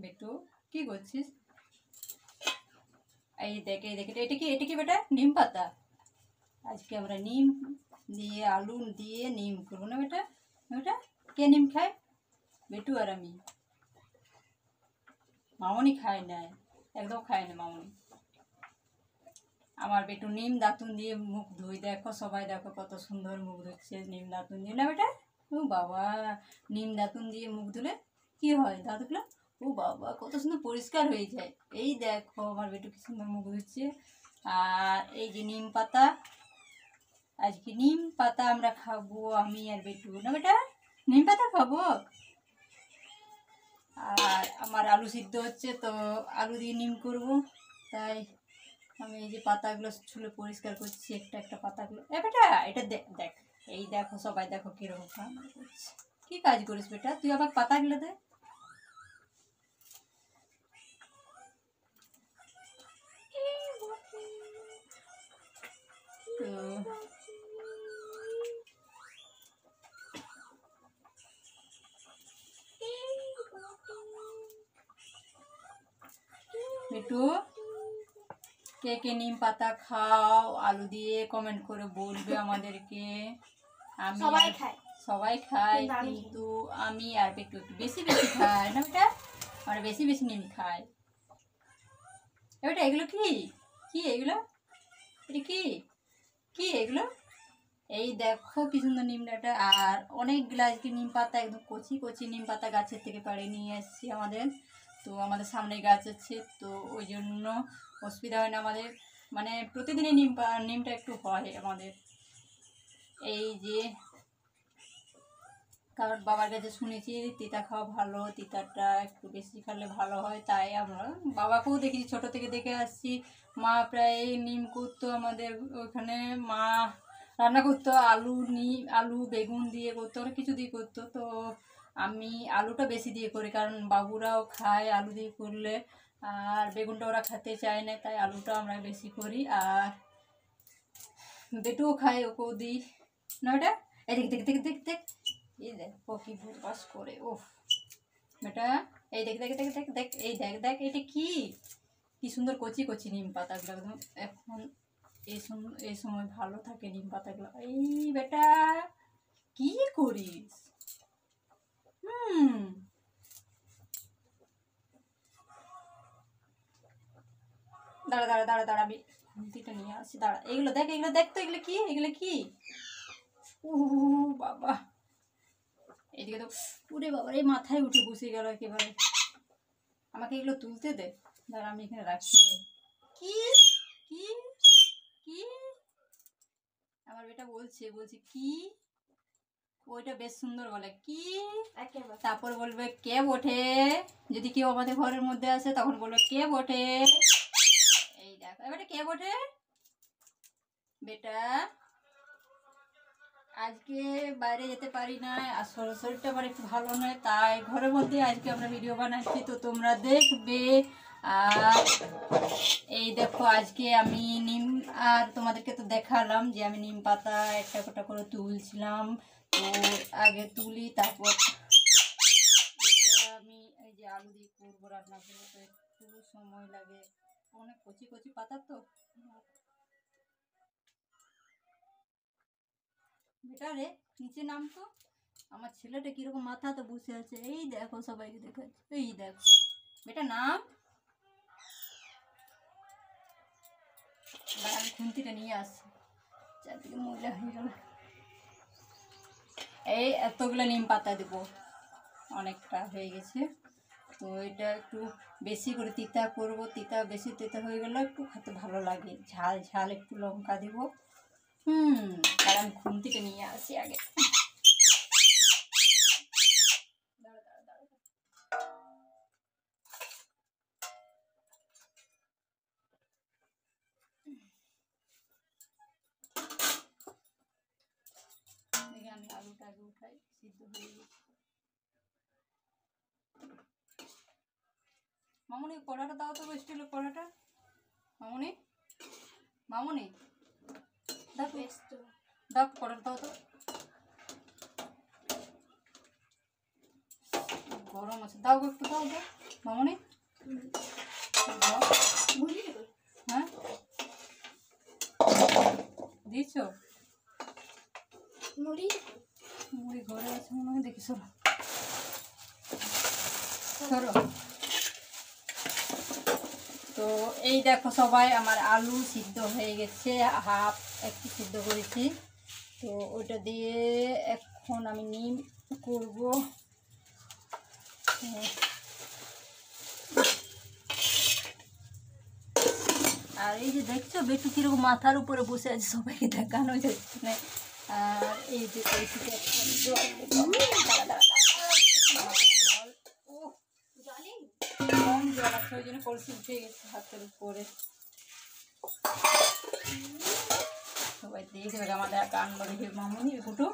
বেটু কি করছিস? এই দেখ এটা কি বেটা? নিম পাতা। আজকে আমরা নিম দিয়ে আলু দিয়ে নিম করবো না বেটা? বেটা কে নিম খায়? বেটু আর আমি। মামনি খায় না, একদম খায় না মামনি। আমার বেটু নিম দাতুন দিয়ে মুখ ধুই, দেখো সবাই দেখো কত সুন্দর মুখ ধুচ্ছে নিম দাতুন দিয়ে, না বেটা? ও বাবা, নিম দাতুন দিয়ে মুখ ধুলে কি হয় দাঁতগুলো? ও বাবা কত সুন্দর পরিষ্কার হয়ে যায়। এই দেখো আমার বেটু কি সুন্দর মুখ ধুচ্ছে। আর এই যে নিম পাতা, আজকে নিম পাতা আমরা খাবো আমি আর বেটু, না বেটা? নিম পাতা খাবো। আর আমার আলু সিদ্ধ হচ্ছে, তো আলু দিয়ে নিম করব, তাই আমি এই যে পাতাগুলো ছুলে পরিষ্কার করছি একটা একটা পাতাগুলো। এ বেটা এটা দেখ দেখ, এই দেখো সবাই দেখো কিরকম কাজ করছে। কি কাজ করিস বেটা তুই? আবার পাতাগুলো দে। তো বেটু কে কে নিম পাতা খাও আলু দিয়ে কমেন্ট করে বলবে আমাদেরকে। আমি সবাই খাই, কিন্তু আমি আর একটু একটু বেশি বেশি খাই, না বেটা? আমরা বেশি বেশি নিম খাই। এবারে এগুলো কি কি এগুলো? এটা কি কি এগুলো? এই দেখো কি সুন্দর নিম ডাঁটা। আর অনেকগুলো আজকে নিম পাতা, একদম কচি কচি নিম পাতা গাছের থেকে পাড়ে নিয়ে এসেছি আমাদের। তো আমাদের সামনে গাছ আছে, তো ওই জন্য অসুবিধা হয় না আমাদের, মানে প্রতিদিনই নিমটা একটু হয় আমাদের। এই যে কারণ বাবার কাছে শুনেছি তিতা খাওয়া ভালো, তিতাটা একটু বেশি খেলে ভালো হয়, তাই আমরা বাবাকেও দেখেছি ছোট থেকে দেখে আসছি। মা প্রায় নিম করতো আমাদের ওখানে, মা রান্না করতো আলু বেগুন দিয়ে করতো, অনেক কিছু দিয়ে করতো। তো আমি আলুটা বেশি দিয়ে করি, কারণ বাবুরাও খায় আলু দিয়ে করলে, আর বেগুনটা ওরা খেতে চায় না, তাই আলুটা আমরা বেশি করি। আর বেটুও খায়, ওকেও দিই, না ওটা? এই দেখ দেখ দেখ দেখ দেখ, এই দেখো কি ভূত বাস করে। ওফ বেটা, এই দেখ দেখ দেখ দেখ দেখ, এই দেখ দেখ এটা কি কি সুন্দর কচি কচি নিম পাতাগুলো একদম। এখন এই সময় ভালো থাকে নিম পাতাগুলো। এই বেটা কি করিস? দাঁড়া দাঁড়া দাঁড়া দাঁড়া, আমি খুন্তিটা নিয়ে আসি, দাঁড়া। এগুলো দেখ তো, এগুলো কি এগুলো কি? ও বাবা, এদিকে তো উড়ে বাবা, এই মাথায় উঠে বসে গেল একেবারে। আমাকে এগুলো তুলতে দে, দাঁড়া আমি এখানে রাখছি। কি কি কি আমার বেটা বলছে কি? ওইটা বেশ সুন্দর বলে কি, তারপর বলবে কে বটে। যদি কেউ আমাদের ঘরের মধ্যে আসে তখন বলবে কে বটে। এই দেখো এবারে কে বটে বেটা। আজকে বাইরে যেতে পারি না, আর শরীরটা আমার একটু ভালো নয়, তাই ঘরের মধ্যে আজকে আমরা ভিডিও বানাচ্ছি, তো তোমরা দেখবে। আর এই দেখো আজকে আমি নিম, আর তোমাদেরকে তো দেখালাম যে আমি নিম পাতা একটা একটা করে তুলছিলাম। তো আগে তুলি, তারপর আমি এই যে আলু দিয়ে করবো, রান্না করবো, তো একটু সময় লাগে, অনেক কচি কচি পাতা তো। বেটা রে নিচে নাম তো, আমার ছেলেটা কিরকম মাথা তো বসে আছে, এই দেখো সবাইকে দেখাচ্ছে, এই দেখো বেটা নাম। আমি খুন্তিটা নিয়ে আসছি, চারদিকে ময়লা হয়ে গেল। এই এতগুলো নিম পাতা দেবো, অনেকটা হয়ে গেছে। তো এটা একটু বেশি করে তিতা করব, বেশি তিতা হয়ে গেলে একটু খেতে ভালো লাগে, ঝাল ঝাল একটু লঙ্কা দেব। আর আমি খুন্তিটা নিয়ে আসি আগে। আমি আলুটা আগে উঠাই, সিদ্ধ হয়ে গেছে। মামুনি কড়াটা দাও তো, স্টিলের কড়াটা। মামুনি মামুনি দাও কড়াটা দাও তো, গরম আছে, দাও একটু দাও দাও। মামনি হ্যাঁ দিচ্ছ মুড়ি ঘরে আছে মনে হয়, দেখি সরো সরো। তো এই দেখো সবাই, আমার আলু সিদ্ধ হয়ে গেছে, হাফ একটু সিদ্ধ করেছি। তো ওটা দিয়ে এখন আমি নিম করব। আর এই যে দেখছো বেটু কিরকম মাথার উপরে বসে আছে, সবাইকে দেখানো যাচ্ছে না। আর এই যে কলসিতে কম জল আছে, ওই জন্য কলসি উঠে গেছে হাতের উপরে। সবাই দেখবে আমাদের কান বাড়ি মামনি ফুটু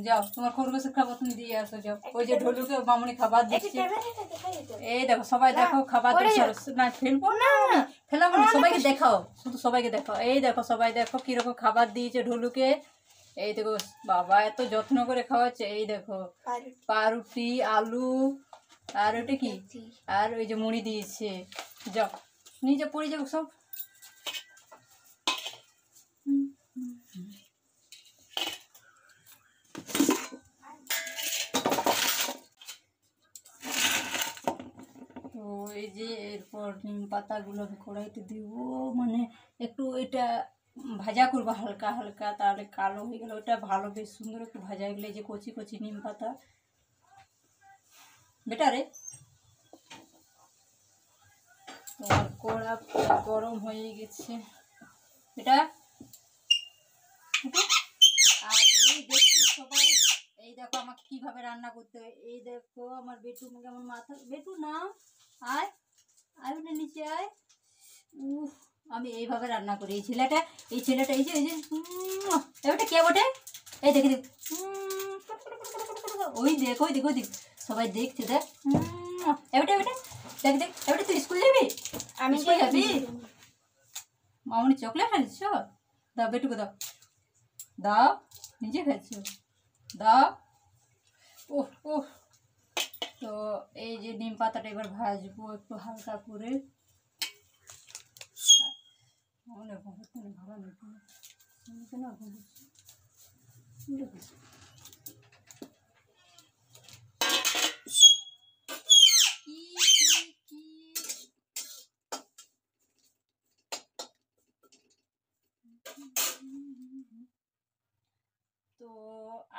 যাও, তোমার খরগোশের খাবার তুমি দিয়ে আসো, যাও। ওই যে ঢোলুকে মামনি খাবার দিচ্ছে, এই দেখো সবাই দেখো খাবার দিচ্ছে না, ফেলবো না, ফেলাবো না, সবাইকে দেখাও, শুধু সবাইকে দেখাও। এই দেখো সবাই দেখো কিরকম খাবার দিয়েছে ঢোলুকে। এই দেখো বাবা এত যত্ন করে খাওয়াচ্ছে। এই দেখো পাউরুটি, আলু, আর ওটা কি, আর ওই যে মুড়ি দিয়েছে। যাও নিচে পড়ে যাও সব। তো এই যে এরপর নিম পাতাগুলো কড়াইতে দিব, মানে একটু এটা ভাজা করবো হালকা হালকা, তাহলে কালো হয়ে গেলে ওটা ভালো, বেশ সুন্দর একটু ভাজা গেলে যে কচি কচি নিম পাতা বেটারে। তোমার কড়া গরম হয়ে গেছে এটা। আর এই দেখছি সবাই, এই দেখো আমাকে কিভাবে রান্না করতে হয়। এই দেখো আমার বেটু কেমন মাথা, বেটু না আয় আয় ওটা নিচে আয়। উফ আমি এইভাবে রান্না করি। এই ছেলেটা এই যে এবারটা কে বটে, এই দেখে দেখ, ওই দেখ ওই দেখ ওই দেখ, সবাই দেখছে দেখ। এবারটা এবারটা দেখ দেখ, এবারটা তুই স্কুল যাবি? আমি স্কুল যাবি? মামনি চকলেট খাচ্ছ? দাও বেটুকে দাও, দাও নিজে খাচ্ছ, দাও। ওহ ওহ। তো এই যে নিম পাতাটা এবার ভাজবো একটু হালকা করে। তো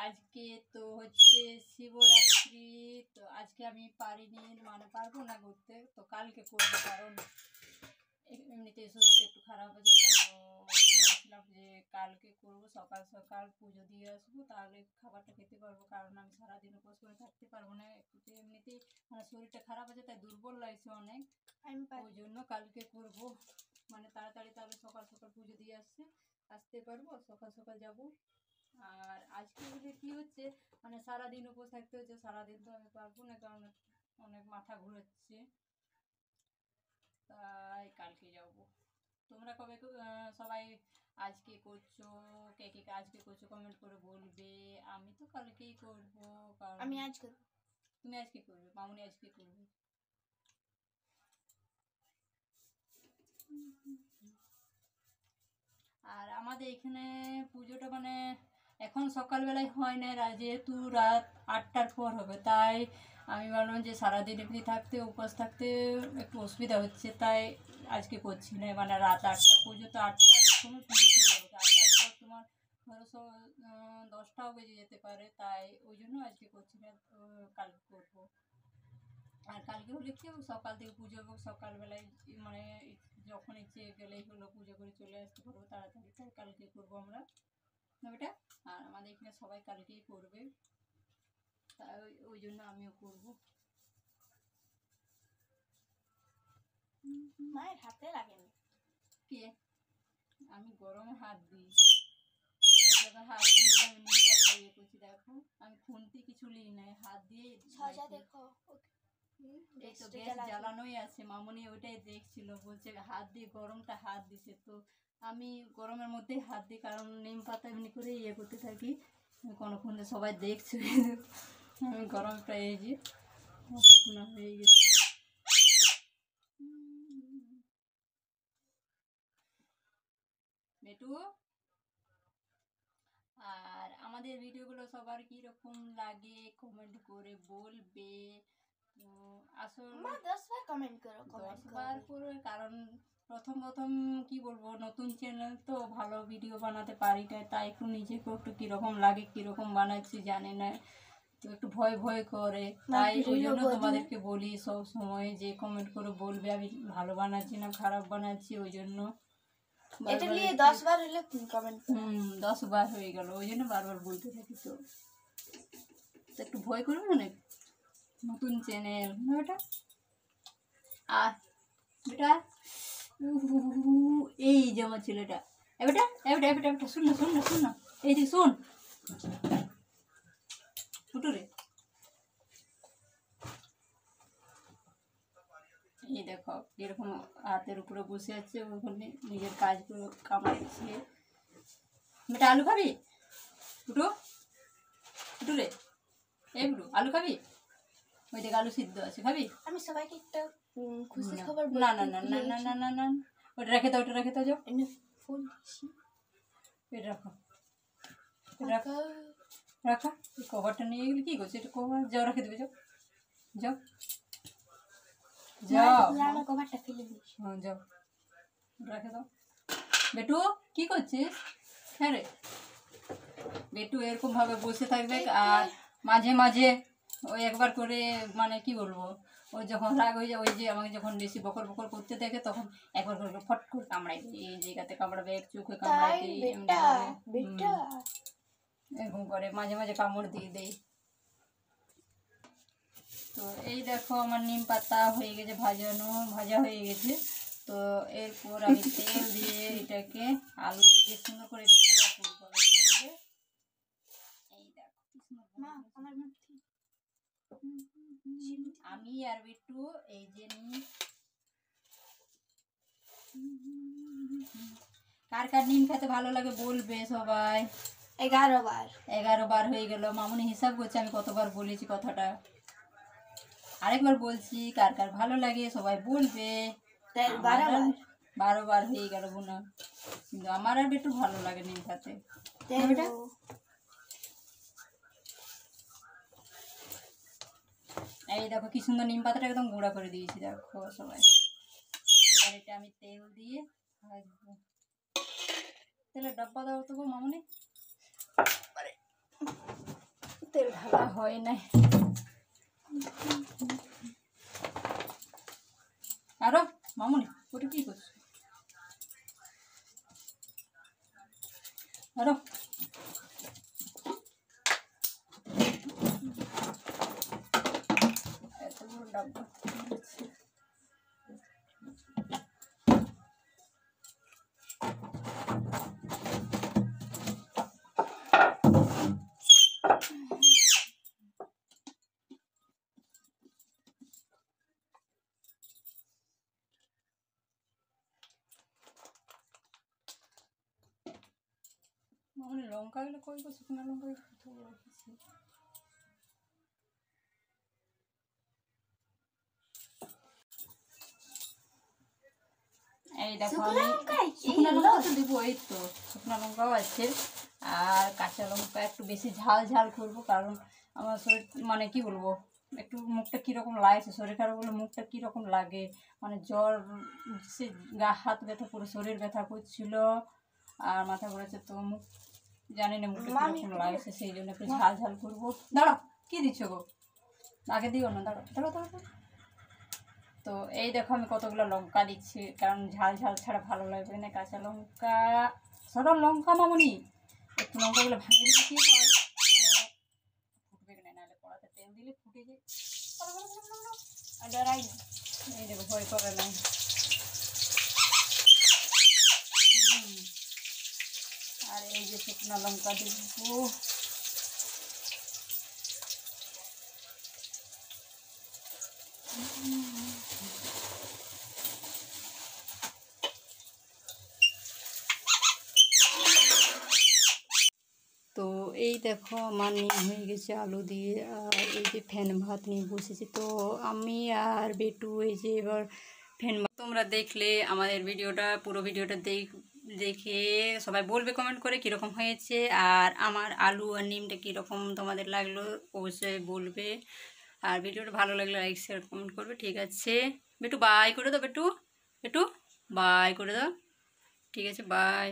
আজকে তো হচ্ছে শিবরাত্রি, তো আজকে আমি পারিনি, মানে পারবো না করতে, তো কালকে করবো, কারণ এমনিতে শরীরটা একটু খারাপ আছে। তো ভেবেছিলাম যে কালকে করবো, সকাল সকাল পুজো দিয়ে আসবো, তাহলে খাবারটা খেতে পারবো, কারণ আমি সারাদিন উপোস করে থাকতে পারবো না। একটু এমনিতেই মানে শরীরটা খারাপ আছে, তাই দুর্বল লাগছে অনেক, ওই জন্য কালকে করবো, মানে তাড়াতাড়ি তাহলে সকাল সকাল পুজো দিয়ে আসতে পারবো, সকাল সকাল যাবো। আর আজকে কি হচ্ছে, মানে সারাদিন উপোস থাকতে হচ্ছে, সারাদিন তো আমি পারবো না, কারণ অনেক মাথা ঘুরছে, তাই কালকে যাব। তোমরা কবে সবাই আজকে করছো, কে কে আজকে করছো কমেন্ট করে বলবে। আমি তো কালকেই করবো, কারণ আমি আজ করব। তুমি আজকে করবে, মামুনি আজকে করবে। আর আমাদের এখানে পুজোটা মানে এখন সকালবেলায় হয় না, যেহেতু রাত 8টার পর হবে, তাই আমি ভাবলাম যে সারাদিন এমনি থাকতে উপোস থাকতে একটু অসুবিধা হচ্ছে, তাই আজকে করছি না। মানে রাত 8টা পুজো, তো 8টার সময় পুজো শুরু হবে, 8টার পর তোমার ধরো 10টাও বেজে যেতে পারে, তাই ওই জন্য আজকে করছি না, কালকে করবো। আর কালকে হলে কি সকাল থেকে পুজো হোক, সকালবেলায় মানে যখন ইচ্ছে গেলেই হলো, পুজো করে চলে আসতে পারবো তাড়াতাড়ি, তাই কালকে করবো আমরা ওটা। আর আমাদের এখানে সবাই কালকেই করবে, তাই ওই জন্য আমিও করবো। মায়ের হাতে লাগেনি কে, আমি গরমে হাত দিই, হাত দিয়ে আমি নিম পাতা ইয়ে করছি। দেখো আমি খুন্তি কিছু নিই নাই, হাত দিয়ে দেখো। এই তো গ্যাস জ্বালানোই আছে, মামনি ওইটাই দেখছিল, বলছে হাত দিয়ে গরমটা হাত দিছে। তো আমি গরমের মধ্যেই হাত দিই, কারণ নিম পাতা এমনি করে ইয়ে করতে থাকি, কোনোক্ষণ সবাই দেখছে আমি গরম প্রায় এই যে শুকনো হয়ে গেছে। বেটু, আর আমাদের ভিডিওগুলো সবার কীরকম লাগে কমেন্ট করে বলবে। আসলে 10 বার কমেন্ট করো, 10বার করে, কারণ প্রথম প্রথম কি বলবো, নতুন চ্যানেল তো ভালো ভিডিও বানাতে পারি না, তাই একটু নিজেকেও একটু কীরকম লাগে, কীরকম বানাচ্ছি জানি না, তো একটু ভয় ভয় করে, তাই ওই জন্য তোমাদেরকে বলি সব সময় যে কমেন্ট করে বলবে আমি ভালো বানাচ্ছি না খারাপ বানাচ্ছি। ওই জন্য এটা নিয়ে 10 বার হলে কমেন্ট 10 বার হয়ে গেল, ওই জন্য বারবার বলতে থাকি। তো একটু ভয় করবে না, নতুন চ্যানেল না বেটা। আর বেটা এই যে আমার ছেলেটা, বেটা বেটা বেটা বেটা শুন না শুন না শুন না, এই দিক শোন ফুটু রে। এই দেখো এরকম হাতের উপরে বসে আছে, ওখানে নিজের কাজগুলো কামাচ্ছে। বেটা আলু খাবি ফুটু? ফুটু রে, এই ফুটু আলু খাবি? ওই দেখ আলু সিদ্ধ আছে, খাবি? আমি সবাইকে একটা খুশি খবর না না না না না না না না, ওটা রেখে দাও, ওটা রেখে দাও, যাও ফোন এটা রাখো, রাখো রাখো। কভারটা নিয়ে গেলে কি করছে, এটা কভার, যাও রেখে দেবে, যাও যাও যাও, কভারটা ফেলে দিস। হ্যাঁ যাও রেখে দাও। বেটু কি করছিস? হ্যাঁ রে, বেটু এরকম ভাবে বসে থাকবে, আর মাঝে মাঝে ওই একবার করে, মানে কি বলবো, ওই যখন রাগ হয়ে যায়, ওই যে আমাকে যখন বেশি বকর বকর করতে দেখে তখন একবার করে ফট করে কামড়াই দিই, এই জায়গাতে কামড়াবে, এক চোখে কামড়াই দিই, এরকম করে মাঝে মাঝে কামড় দিয়ে দেই। তো এই দেখো আমার নিম পাতা হয়ে গেছে, ভাজা হয়ে গেছে। তো এরপর আমি তেল দিয়ে এটাকে আলু দিয়ে সুন্দর করে এটা গুঁড়া করবো। এই দেখো আমি আর বিট্টু এই যে কার কার নিম খেতে ভালো লাগে বলবে সবাই। 11 বার 11 বার হয়ে গেল, মামুনি হিসাব করছে আমি কতবার বলেছি কথাটা। আরেকবার বলছি, কার কার ভালো লাগে সবাই বলবে। 12 বার হয়ে গেল বোনা, কিন্তু আমার আর একটু ভালো লাগে নিম খেতে। এই দেখো কি সুন্দর নিম পাতাটা একদম গুঁড়া করে দিয়েছি, দেখো সবাই। এবার এটা আমি তেল দিয়ে ভাজবো। তেলের ডাব্বা দাও তো গো মামুনি, তেল ঢালা হয় নাই। আরো মামুনি ওটা কি করছো? আরো এত বড় ডাব্বা মামুনি, লঙ্কাগুলো কই গো, শুকনো লঙ্কাগুলো কোথাও রেখেছি। এই দেখো আমি শুকনো লঙ্কা তো দেবো, এই তো শুকনো লঙ্কাও আছে, আর কাঁচা লঙ্কা একটু বেশি ঝাল ঝাল করবো, কারণ আমার শরীর, মানে কি বলবো, একটু মুখটা কীরকম লাগছে, শরীর খারাপ হলে মুখটা কীরকম লাগে, মানে জ্বর, সে হাত ব্যথা করে শরীর ব্যথা করছিল, আর মাথা ঘুরেছে, তো মুখ জানি না মুখটা কীরকম লাগছে, সেই জন্য একটু ঝাল ঝাল করবো। দাঁড়াও, কী দিচ্ছ গো, আগে দিও না, দাঁড়াও দাঁড়াও দাঁড়াও। তো এই দেখো আমি কতগুলো লঙ্কা দিচ্ছি, কারণ ঝাল ঝাল ছাড়া ভালো লাগবে না। কাঁচা লঙ্কা, সরল লঙ্কা মামুনি, একটু লঙ্কাগুলো ভাঙিয়ে দিলে কি হয়, মানে ফুটবে না, নাহলে কড়াতে তেল দিলে ফুটে যায়। ডরাই, এই দেখো ভয় করে নাই। আর এই যে শুকনো লঙ্কা দিব, তো এই দেখো আমার নিম হয়ে গেছে আলু দিয়ে, আর এই যে ফ্যান ভাত নিয়ে বসেছি। তো আমি আর বেটু এই যে এবার ফ্যান ভাত। তোমরা দেখলে আমাদের ভিডিওটা, পুরো ভিডিওটা দেখে সবাই বলবে কমেন্ট করে কীরকম হয়েছে, আর আমার আলু আর নিমটা কীরকম তোমাদের লাগলো অবশ্যই বলবে। আর ভিডিওটা ভালো লাগলে লাইক শেয়ার কমেন্ট করবে। ঠিক আছে বেটু, বাই করে দাও। বেটু বেটু বাই করে দাও। ঠিক আছে, বাই।